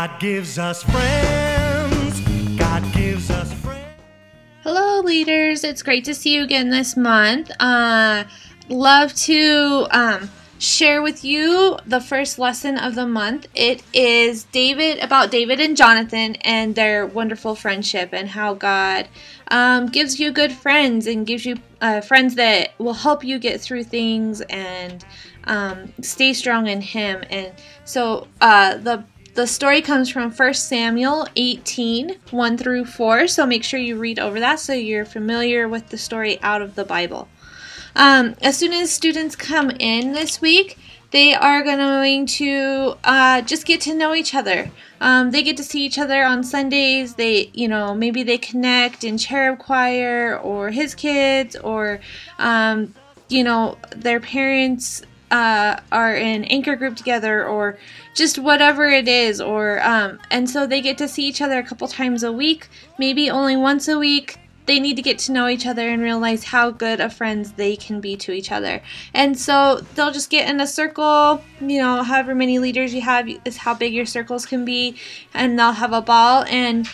God gives us friends. God gives us friends. Hello, leaders. It's great to see you again this month. Love to share with you the first lesson of the month. It is about David and Jonathan and their wonderful friendship, and how God gives you good friends and gives you friends that will help you get through things and stay strong in Him. And so the story comes from 1 Samuel 18, 1 through 4, so make sure you read over that so you're familiar with the story out of the Bible. As soon as students come in this week, they are going to just get to know each other. They get to see each other on Sundays. Maybe they connect in cherub choir, or his kids, or their parents are in anchor group together, or just whatever it is, and so they get to see each other a couple times a week, maybe only once a week. They need to get to know each other and realize how good of friends they can be to each other. And so they'll just get in a circle, however many leaders you have is how big your circles can be, and they'll have a ball, and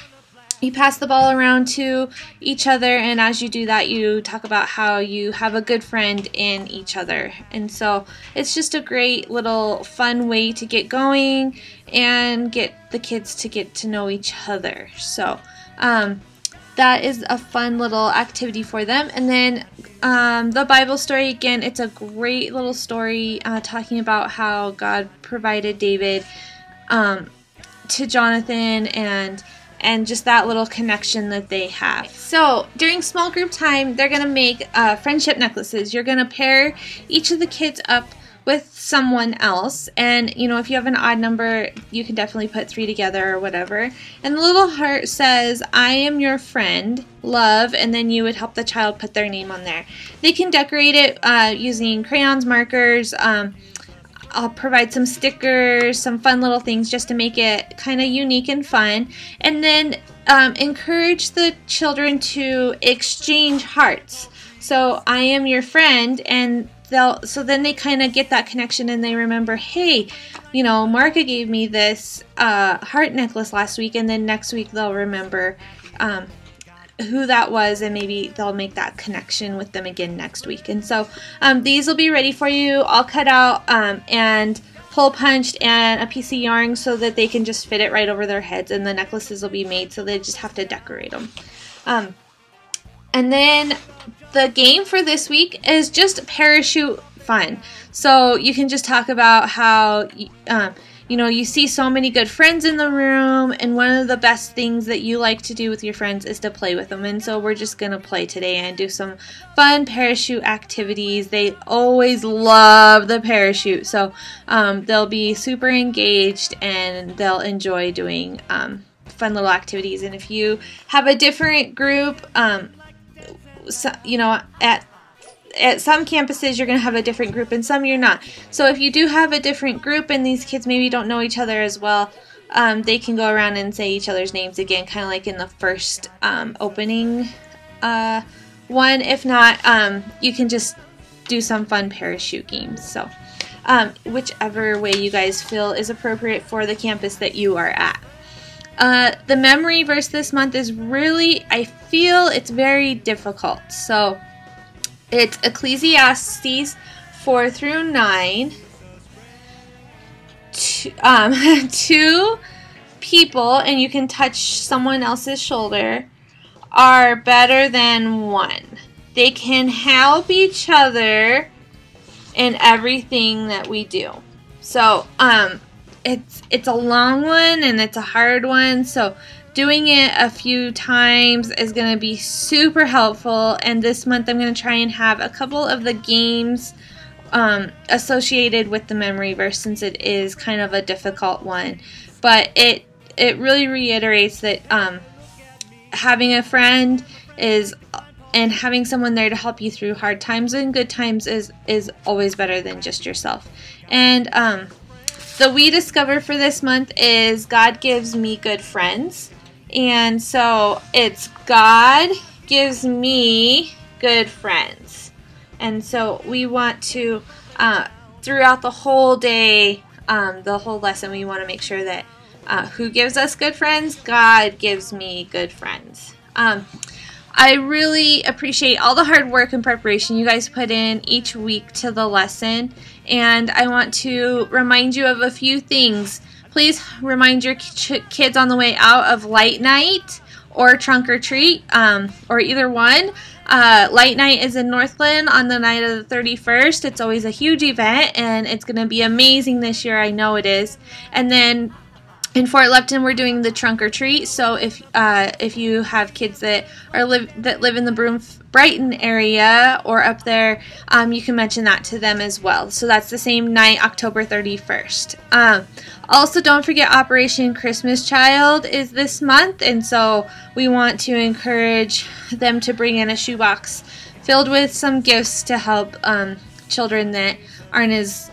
you pass the ball around to each other, and as you do that, you talk about how you have a good friend in each other. And so it's just a great little fun way to get going and get the kids to get to know each other. So that is a fun little activity for them. And then the Bible story, again, it's a great little story talking about how God provided David to Jonathan, and just that little connection that they have. So during small group time, they're going to make friendship necklaces. You're going to pair each of the kids up with someone else, and if you have an odd number, you can definitely put 3 together or whatever. And the little heart says, "I am your friend, love," and then you would help the child put their name on there. They can decorate it using crayons, markers. I'll provide some stickers, some fun little things just to make it kind of unique and fun. And then encourage the children to exchange hearts. So, "I am your friend," and so then they kind of get that connection, and they remember, hey, Marka gave me this heart necklace last week, and then next week they'll remember who that was, and maybe they'll make that connection with them again next week. And so these will be ready for you, all cut out and hole punched, and a piece of yarn so that they can just fit it right over their heads, and the necklaces will be made, so they just have to decorate them. And then the game for this week is just parachute fun. So you can just talk about how you see so many good friends in the room, and one of the best things that you like to do with your friends is to play with them. And so we're just going to play today and do some fun parachute activities. They always love the parachute, so they'll be super engaged, and they'll enjoy doing fun little activities. And if you have a different group, at some campuses you're going to have a different group, and some you're not. So if you do have a different group and these kids maybe don't know each other as well, they can go around and say each other's names again, kind of like in the first opening one. If not, you can just do some fun parachute games. So whichever way you guys feel is appropriate for the campus that you are at. The memory verse this month is really, I feel it's very difficult. So it's Ecclesiastes 4 through 9. Two people, and you can touch someone else's shoulder, are better than one. They can help each other in everything that we do. So, it's a long one, and it's a hard one, so doing it a few times is going to be super helpful. And this month I'm going to try and have a couple of the games associated with the memory verse, since it is kind of a difficult one. But it really reiterates that having a friend and having someone there to help you through hard times and good times is always better than just yourself. And the we discover for this month is God gives me good friends. And so it's God gives me good friends. And so we want to, throughout the whole day, the whole lesson, we want to make sure that Who gives us good friends? God gives me good friends. I really appreciate all the hard work and preparation you guys put in each week to the lesson, and I want to remind you of a few things. Please remind your kids on the way out of Light Night or Trunk or Treat, or either one. Light Night is in Northland on the night of the 31st. It's always a huge event, and it's going to be amazing this year. I know it is. And then in Fort Lupton, we're doing the Trunk or Treat. So if you have kids that live in the Brighton area or up there, you can mention that to them as well. So that's the same night, October 31st. Also, don't forget Operation Christmas Child is this month, and so we want to encourage them to bring in a shoebox filled with some gifts to help children that aren't as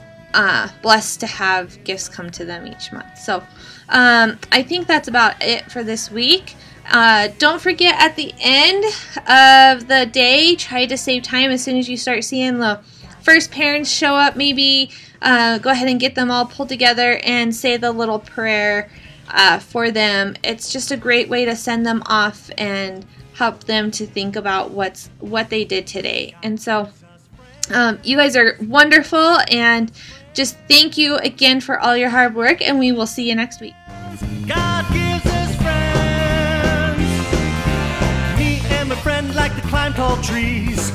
blessed to have gifts come to them each month. So I think that's about it for this week. Don't forget, at the end of the day, try to save time. As soon as you start seeing the first parents show up, maybe go ahead and get them all pulled together and say the little prayer for them. It's just a great way to send them off and help them to think about what they did today. And so you guys are wonderful, and just thank you again for all your hard work, and we will see you next week. God gives us friends. Me and my friend like to climb tall trees.